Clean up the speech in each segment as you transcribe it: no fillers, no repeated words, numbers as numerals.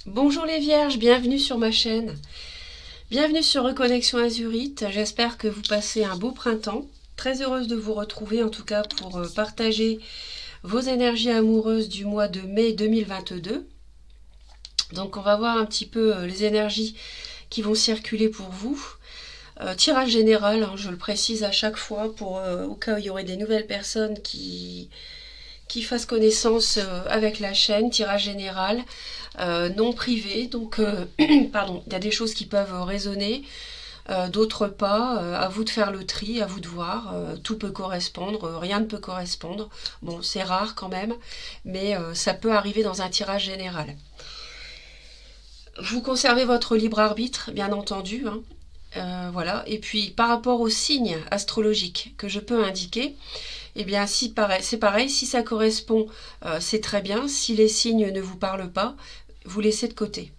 Bonjour les vierges, bienvenue sur ma chaîne. Bienvenue sur Reconnexion Azurite. J'espère que vous passez un beau printemps. Très heureuse de vous retrouver en tout cas pour partager vos énergies amoureuses du mois de mai 2022. Donc on va voir un petit peu les énergies qui vont circuler pour vous. Tirage général, hein, je le précise à chaque fois pour au cas où il y aurait des nouvelles personnes qui fassent connaissance avec la chaîne. Tirage général, non privé, donc pardon, il y a des choses qui peuvent résonner, d'autres pas, à vous de faire le tri, à vous de voir, tout peut correspondre, rien ne peut correspondre, bon c'est rare quand même, mais ça peut arriver dans un tirage général. Vous conservez votre libre arbitre, bien entendu, hein. Voilà. Et puis par rapport aux signes astrologiques que je peux indiquer, eh bien si c'est pareil, si ça correspond, c'est très bien. Si les signes ne vous parlent pas, vous laissez de côté.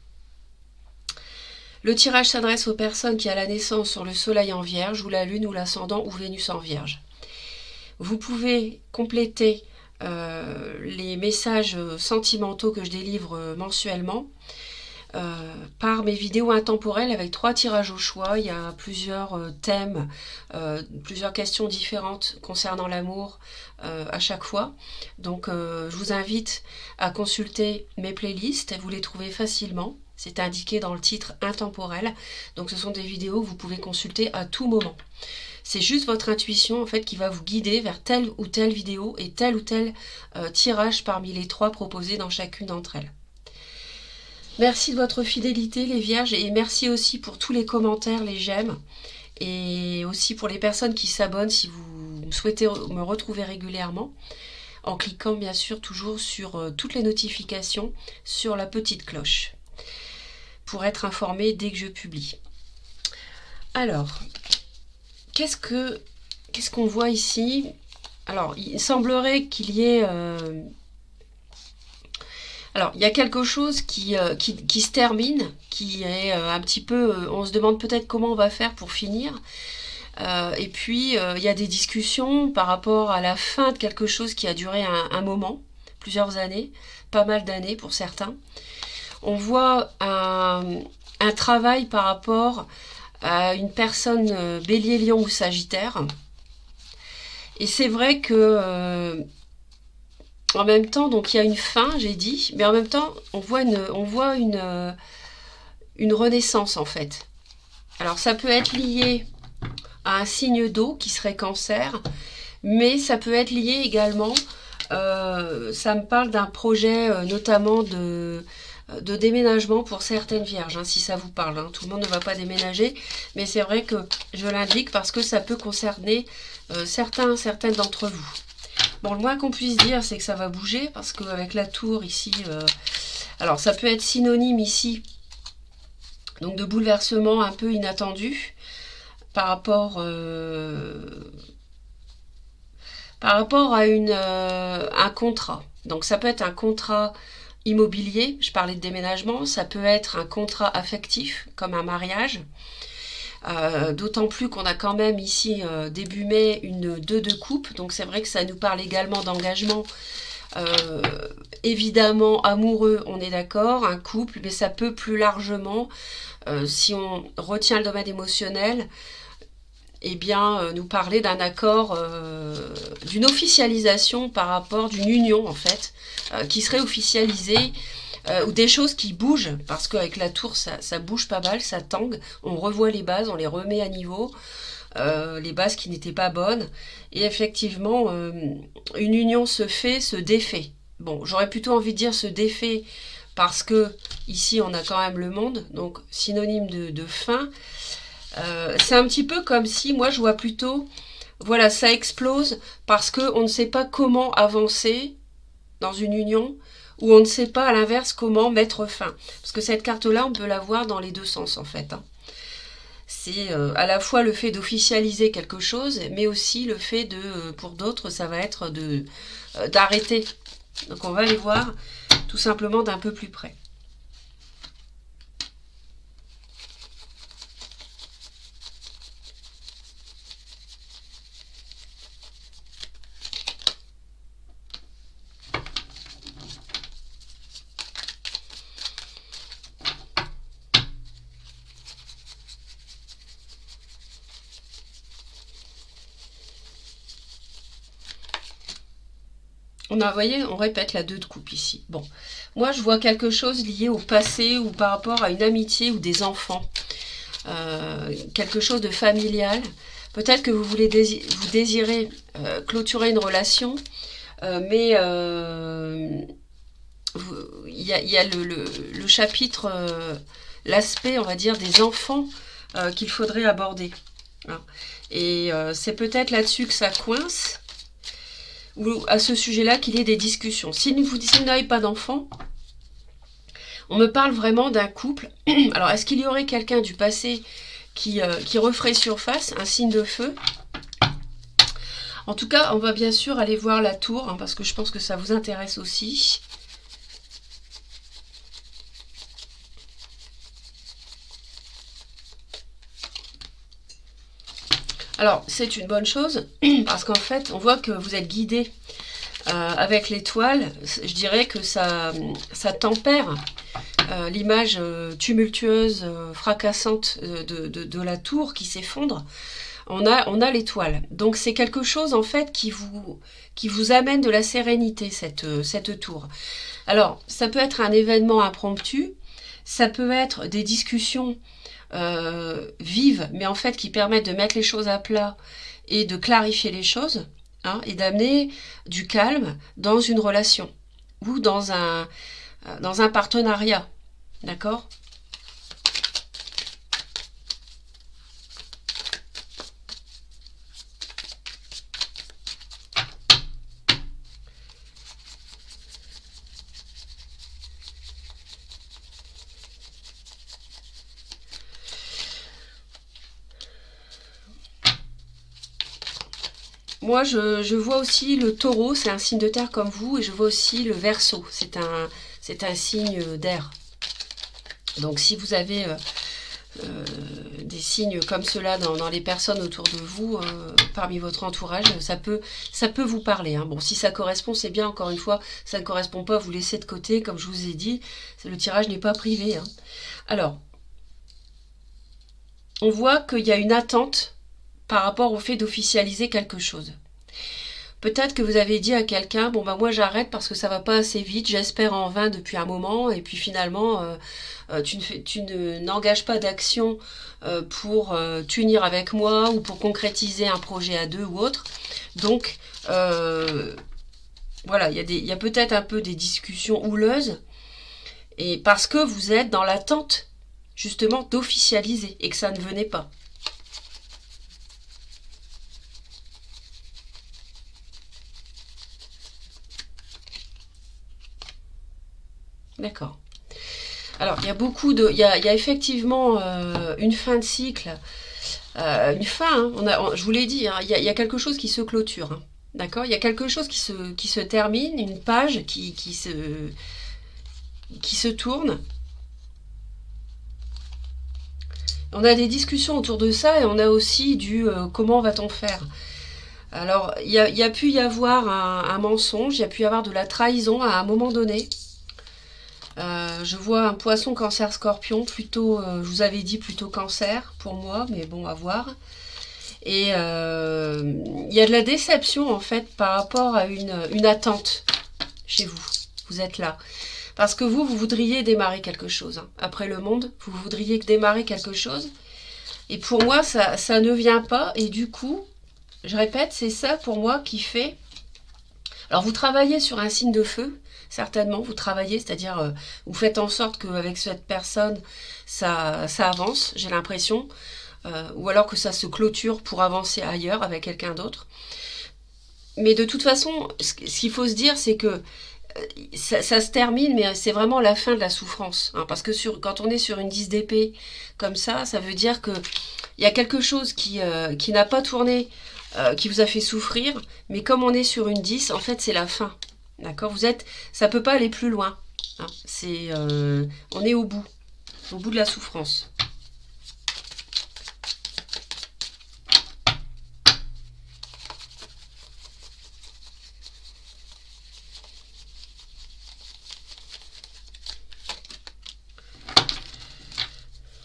Le tirage s'adresse aux personnes qui, à la naissance, ont le soleil en vierge, ou la lune, ou l'ascendant, ou Vénus en vierge. Vous pouvez compléter les messages sentimentaux que je délivre mensuellement par mes vidéos intemporelles avec 3 tirages au choix. Il y a plusieurs thèmes, plusieurs questions différentes concernant l'amour à chaque fois. Donc je vous invite à consulter mes playlists, vous les trouvez facilement. C'est indiqué dans le titre intemporel. Donc ce sont des vidéos que vous pouvez consulter à tout moment. C'est juste votre intuition en fait qui va vous guider vers telle ou telle vidéo et tel ou tel tirage parmi les 3 proposés dans chacune d'entre elles. Merci de votre fidélité les vierges et merci aussi pour tous les commentaires, les j'aime et aussi pour les personnes qui s'abonnent si vous souhaitez me retrouver régulièrement en cliquant bien sûr toujours sur toutes les notifications sur la petite cloche pour être informé dès que je publie. Alors, qu'est-ce qu'on voit ici? Alors, il semblerait qu'il y ait alors, il y a quelque chose qui se termine, qui est un petit peu... on se demande peut-être comment on va faire pour finir. Et puis, il y a des discussions par rapport à la fin de quelque chose qui a duré un moment, plusieurs années, pas mal d'années pour certains. On voit un travail par rapport à une personne bélier, lion ou sagittaire. Et c'est vrai que... en même temps, donc il y a une fin, j'ai dit, mais en même temps, on voit une renaissance en fait. Alors ça peut être lié à un signe d'eau qui serait cancer, mais ça peut être lié également, ça me parle d'un projet notamment de déménagement pour certaines vierges, hein, si ça vous parle. Hein. Tout le monde ne va pas déménager, mais c'est vrai que je l'indique parce que ça peut concerner certaines d'entre vous. Bon, le moins qu'on puisse dire, c'est que ça va bouger, parce qu'avec la tour ici, alors ça peut être synonyme ici, donc de bouleversement un peu inattendu, par rapport, à un contrat. Donc ça peut être un contrat immobilier, je parlais de déménagement, ça peut être un contrat affectif, comme un mariage. D'autant plus qu'on a quand même ici début mai une 2 de coupe, donc c'est vrai que ça nous parle également d'engagement, évidemment amoureux, on est d'accord, un couple, mais ça peut plus largement, si on retient le domaine émotionnel, eh bien nous parler d'un accord, d'une officialisation par rapport d'une union en fait, qui serait officialisée, ou des choses qui bougent, parce qu'avec la tour ça bouge pas mal, ça tangue, on revoit les bases, on les remet à niveau, les bases qui n'étaient pas bonnes, et effectivement une union se fait, se défait. Bon, j'aurais plutôt envie de dire se défait, parce que ici on a quand même le monde, donc synonyme de fin. C'est un petit peu comme si, moi je vois plutôt, voilà, ça explose, parce qu'on ne sait pas comment avancer dans une union, où on ne sait pas à l'inverse comment mettre fin. Parce que cette carte-là, on peut la voir dans les deux sens en fait. Hein. C'est à la fois le fait d'officialiser quelque chose, mais aussi le fait de, pour d'autres, ça va être d'arrêter. Donc on va les voir tout simplement d'un peu plus près. On a, vous voyez, on répète la 2 de coupe ici. Bon, moi je vois quelque chose lié au passé ou par rapport à une amitié ou des enfants. Quelque chose de familial. Peut-être que vous voulez vous désirez clôturer une relation, mais il y a le chapitre, l'aspect, on va dire, des enfants qu'il faudrait aborder. Hein. Et c'est peut-être là-dessus que ça coince, ou à ce sujet-là qu'il y ait des discussions. Si vous n'avez pas d'enfants, on me parle vraiment d'un couple. Alors, est-ce qu'il y aurait quelqu'un du passé qui referait surface, un signe de feu? En tout cas, on va bien sûr aller voir la tour, hein, parce que je pense que ça vous intéresse aussi. Alors, c'est une bonne chose, parce qu'en fait, on voit que vous êtes guidé avec l'étoile. Je dirais que ça tempère l'image tumultueuse, fracassante de la tour qui s'effondre. On a l'étoile. Donc, c'est quelque chose, en fait, qui vous amène de la sérénité, cette tour. Alors, ça peut être un événement impromptu, ça peut être des discussions vives, mais en fait qui permettent de mettre les choses à plat et de clarifier les choses, hein, et d'amener du calme dans une relation ou dans un partenariat, d'accord? Moi, je vois aussi le taureau, c'est un signe de terre comme vous, et je vois aussi le verseau, c'est un signe d'air. Donc si vous avez des signes comme cela dans les personnes autour de vous, parmi votre entourage, ça peut vous parler. Hein. Bon, si ça correspond, c'est bien, encore une fois, ça ne correspond pas, vous laissez de côté, comme je vous ai dit, le tirage n'est pas privé. Hein. Alors, on voit qu'il y a une attente par rapport au fait d'officialiser quelque chose. Peut-être que vous avez dit à quelqu'un, bon ben moi j'arrête parce que ça va pas assez vite, j'espère en vain depuis un moment, et puis finalement tu n'engages pas d'action pour t'unir avec moi ou pour concrétiser un projet à deux ou autre. Donc voilà, il y a peut-être un peu des discussions houleuses, et parce que vous êtes dans l'attente justement d'officialiser et que ça ne venait pas. D'accord. Alors, il y a il y a effectivement une fin de cycle, une fin, hein, je vous l'ai dit, hein, il y a quelque chose qui se clôture, hein, d'accord? Il y a quelque chose qui se termine, une page qui se tourne. On a des discussions autour de ça et on a aussi comment va-t-on faire? Alors, il y a pu y avoir un mensonge, il y a pu y avoir de la trahison à un moment donné. Je vois un poisson, cancer, scorpion, plutôt, je vous avais dit plutôt cancer pour moi, mais bon, à voir. Et il y a de la déception en fait par rapport à une attente chez vous. Vous êtes là. Parce que vous voudriez démarrer quelque chose. Hein. Après le monde, vous voudriez démarrer quelque chose. Et pour moi, ça ne vient pas. Et du coup, je répète, c'est ça pour moi qui fait... Alors vous travaillez sur un signe de feu, certainement, vous travaillez, c'est-à-dire vous faites en sorte qu'avec cette personne, ça avance, j'ai l'impression, ou alors que ça se clôture pour avancer ailleurs avec quelqu'un d'autre. Mais de toute façon, ce qu'il faut se dire, c'est que ça se termine, mais c'est vraiment la fin de la souffrance. Hein, parce que quand on est sur une 10 d'épée comme ça veut dire qu'il y a quelque chose qui n'a pas tourné, qui vous a fait souffrir, mais comme on est sur une 10, en fait c'est la fin. D'accord? Ça peut pas aller plus loin. Hein, on est au bout de la souffrance.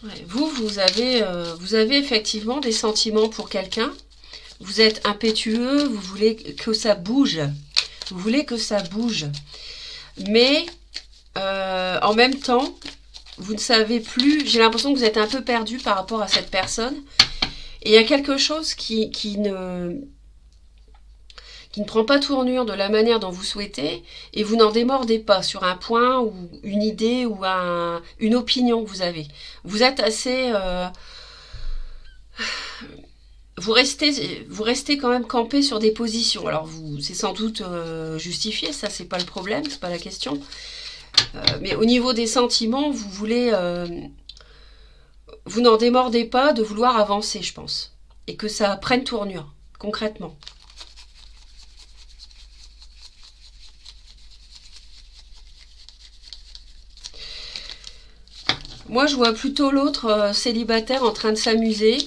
Ouais, vous avez effectivement des sentiments pour quelqu'un. Vous êtes impétueux, vous voulez que ça bouge. Vous voulez que ça bouge. Mais en même temps, vous ne savez plus, j'ai l'impression que vous êtes un peu perdu par rapport à cette personne. Et il y a quelque chose qui ne prend pas tournure de la manière dont vous souhaitez, et vous n'en démordez pas sur un point ou une idée ou une opinion que vous avez. Vous êtes assez... vous restez quand même campé sur des positions. Alors c'est sans doute justifié, ça c'est pas le problème, c'est pas la question. Mais au niveau des sentiments, vous voulez... vous n'en démordez pas de vouloir avancer, je pense. Et que ça prenne tournure, concrètement. Moi, je vois plutôt l'autre célibataire en train de s'amuser.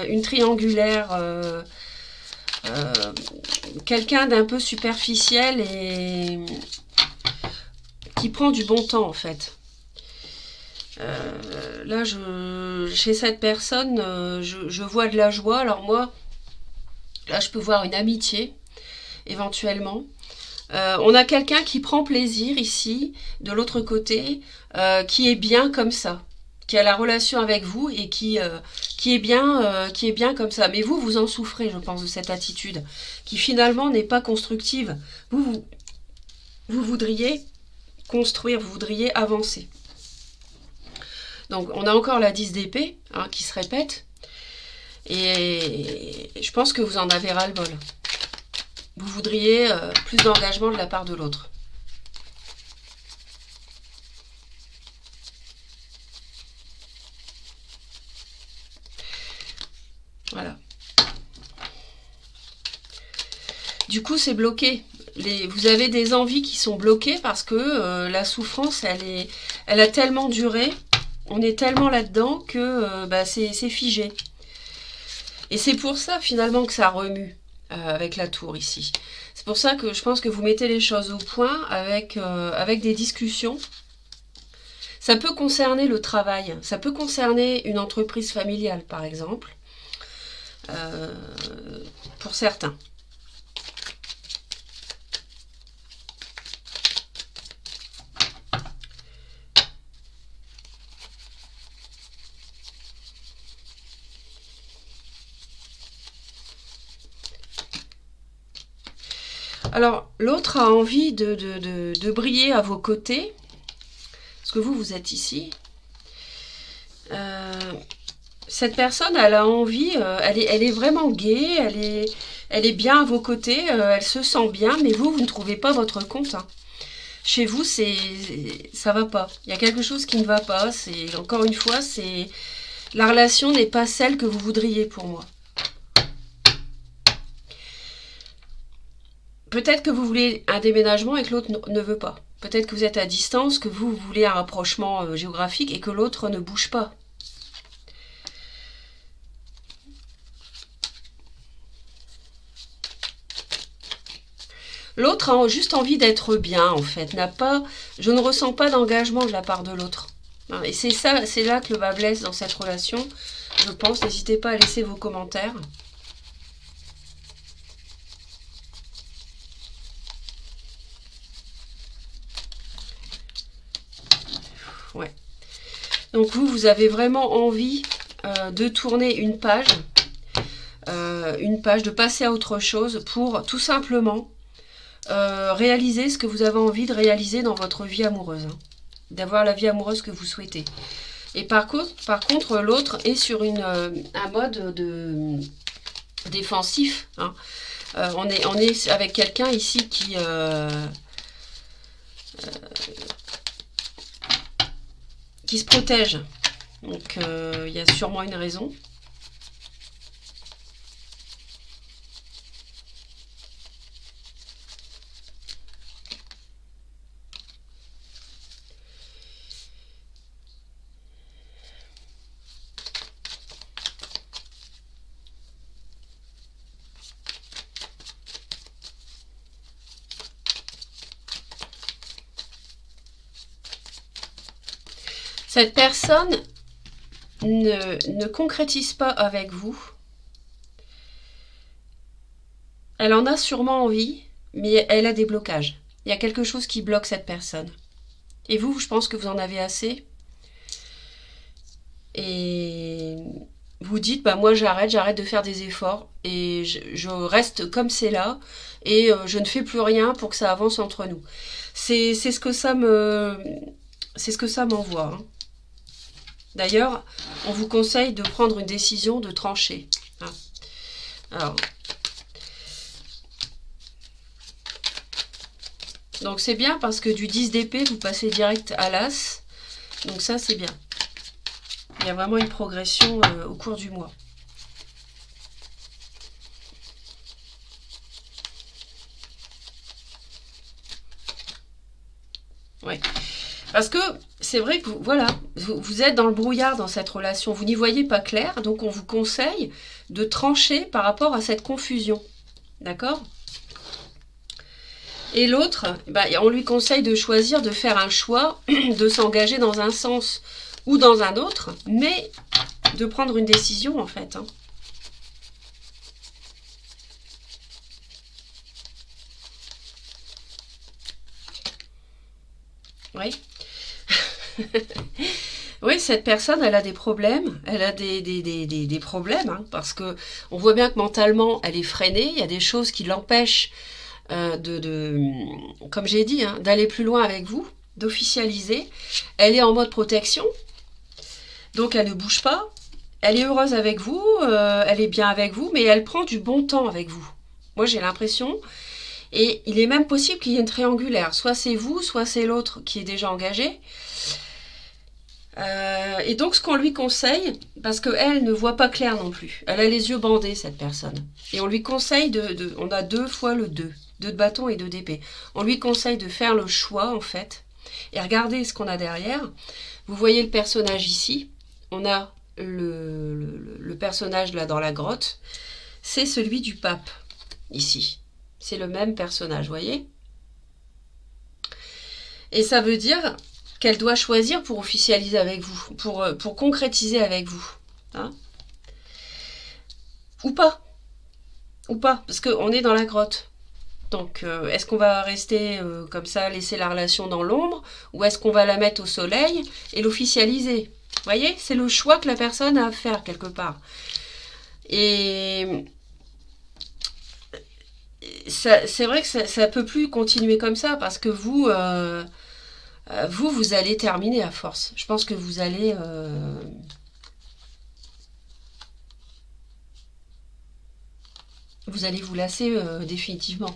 Une triangulaire, quelqu'un d'un peu superficiel et qui prend du bon temps, en fait. Là, chez cette personne, je vois de la joie. Alors moi, là, je peux voir une amitié, éventuellement. On a quelqu'un qui prend plaisir ici, de l'autre côté, qui est bien comme ça, qui a la relation avec vous et qui est bien comme ça. Mais vous en souffrez, je pense, de cette attitude, qui finalement n'est pas constructive. Vous voudriez construire, vous voudriez avancer. Donc on a encore la 10 d'épée qui se répète. Et je pense que vous en avez ras-le-bol. Vous voudriez plus d'engagement de la part de l'autre. Voilà. Du coup, c'est bloqué. Vous avez des envies qui sont bloquées parce que la souffrance, elle a tellement duré. On est tellement là-dedans que c'est figé. Et c'est pour ça, finalement, que ça remue avec la tour ici. C'est pour ça que je pense que vous mettez les choses au point avec des discussions. Ça peut concerner le travail, ça peut concerner une entreprise familiale, par exemple, pour certains. Alors, l'autre a envie de briller à vos côtés, parce que vous êtes ici. Cette personne, elle a envie, elle est vraiment gaie, elle est bien à vos côtés, elle se sent bien, mais vous ne trouvez pas votre compte. Chez vous, ça va pas. Il y a quelque chose qui ne va pas. Encore une fois, la relation n'est pas celle que vous voudriez pour moi. Peut-être que vous voulez un déménagement et que l'autre ne veut pas. Peut-être que vous êtes à distance, que vous voulez un rapprochement géographique et que l'autre ne bouge pas. L'autre a juste envie d'être bien, en fait. Je ne ressens pas d'engagement de la part de l'autre. Et c'est là que le bas blesse dans cette relation. Je pense, n'hésitez pas à laisser vos commentaires. Ouais. Donc vous avez vraiment envie de tourner une page, de passer à autre chose pour tout simplement réaliser ce que vous avez envie de réaliser dans votre vie amoureuse. D'avoir la vie amoureuse que vous souhaitez. Et par contre l'autre est sur un mode défensif. On est avec quelqu'un ici qui se protège. Donc il y a sûrement une raison. Cette personne ne concrétise pas avec vous. Elle en a sûrement envie, mais elle a des blocages. Il y a quelque chose qui bloque cette personne. Et vous, je pense que vous en avez assez. Et vous dites, bah moi j'arrête de faire des efforts et je reste comme c'est là et je ne fais plus rien pour que ça avance entre nous. C'est ce que ça me, c'est ce que ça m'envoie. Hein. D'ailleurs, on vous conseille de prendre une décision, de trancher. Hein. Alors, donc c'est bien parce que du 10 d'épée, vous passez direct à l'as. Donc ça, c'est bien. Il y a vraiment une progression au cours du mois. Oui. Parce que c'est vrai que vous, voilà, vous êtes dans le brouillard dans cette relation. Vous n'y voyez pas clair. Donc on vous conseille de trancher par rapport à cette confusion. D'accord ? Et l'autre, bah, on lui conseille de choisir, de faire un choix, de s'engager dans un sens ou dans un autre, mais de prendre une décision en fait. Hein. Oui. Oui, cette personne, elle a des problèmes, elle a des problèmes, hein, parce que on voit bien que mentalement, elle est freinée, il y a des choses qui l'empêchent comme j'ai dit, hein, d'aller plus loin avec vous, d'officialiser. Elle est en mode protection, donc elle ne bouge pas, elle est heureuse avec vous, elle est bien avec vous, mais elle prend du bon temps avec vous. Moi, j'ai l'impression, et il est même possible qu'il y ait une triangulaire, soit c'est vous, soit c'est l'autre qui est déjà engagé. Et donc ce qu'on lui conseille, parce qu'elle ne voit pas clair non plus, elle a les yeux bandés cette personne, et on lui conseille on a 2 fois le 2, 2 de bâton et 2 d'épée, on lui conseille de faire le choix en fait, et regardez ce qu'on a derrière, vous voyez le personnage ici, on a le personnage là dans la grotte, c'est celui du pape, ici, c'est le même personnage, vous voyez, et ça veut dire qu'elle doit choisir pour officialiser avec vous, pour concrétiser avec vous. Hein, ou pas. Ou pas, parce qu'on est dans la grotte. Donc, est-ce qu'on va rester comme ça, laisser la relation dans l'ombre, ou est-ce qu'on va la mettre au soleil et l'officialiser? Vous voyez, c'est le choix que la personne a à faire quelque part. Et c'est vrai que ça peut plus continuer comme ça, parce que vous, vous allez terminer à force. Je pense que vous allez... vous allez vous lasser définitivement.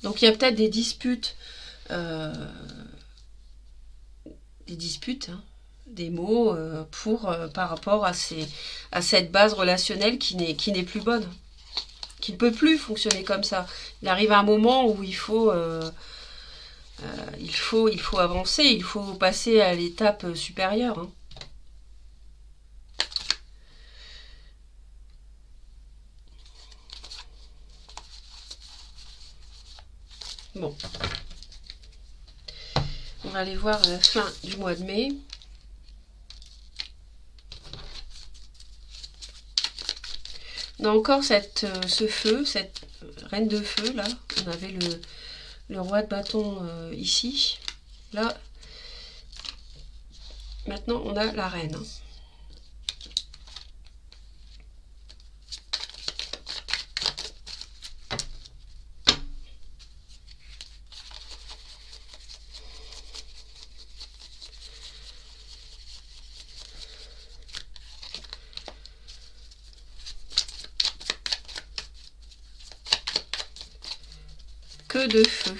Donc il y a peut-être des disputes, hein, des mots par rapport à cette base relationnelle qui n'est plus bonne, qui ne peut plus fonctionner comme ça. Il arrive un moment où il faut avancer, il faut passer à l'étape supérieure. Hein. Bon. On va aller voir la fin du mois de mai. On a encore ce feu, cette reine de feu, là. On avait le roi de bâton ici. Là, maintenant, on a la reine. Hein. Que de feu.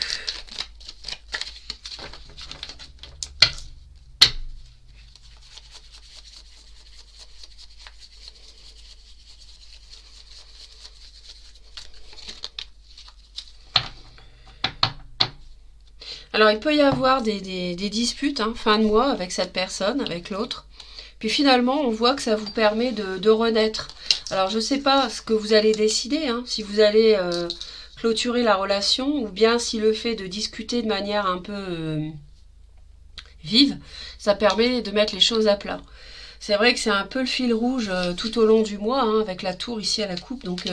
Alors, il peut y avoir des disputes, hein, fin de mois, avec cette personne, avec l'autre. Puis finalement, on voit que ça vous permet de renaître. Alors, je ne sais pas ce que vous allez décider, hein, si vous allez clôturer la relation, ou bien si le fait de discuter de manière un peu vive, ça permet de mettre les choses à plat. C'est vrai que c'est un peu le fil rouge tout au long du mois, hein, avec la tour ici à la coupe, donc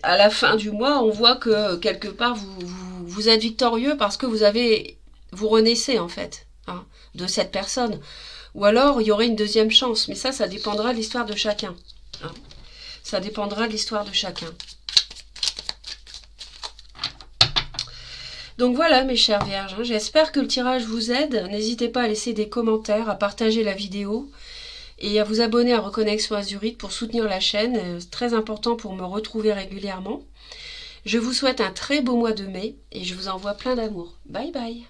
À la fin du mois, on voit que quelque part, vous êtes victorieux parce que vous renaissez en fait, hein, de cette personne. Ou alors, il y aurait une deuxième chance. Mais ça dépendra de l'histoire de chacun. Hein. Ça dépendra de l'histoire de chacun. Donc voilà mes chères vierges, hein, j'espère que le tirage vous aide. N'hésitez pas à laisser des commentaires, à partager la vidéo et à vous abonner à Reconnexion Azurite pour soutenir la chaîne. C'est très important pour me retrouver régulièrement. Je vous souhaite un très beau mois de mai et je vous envoie plein d'amour. Bye bye.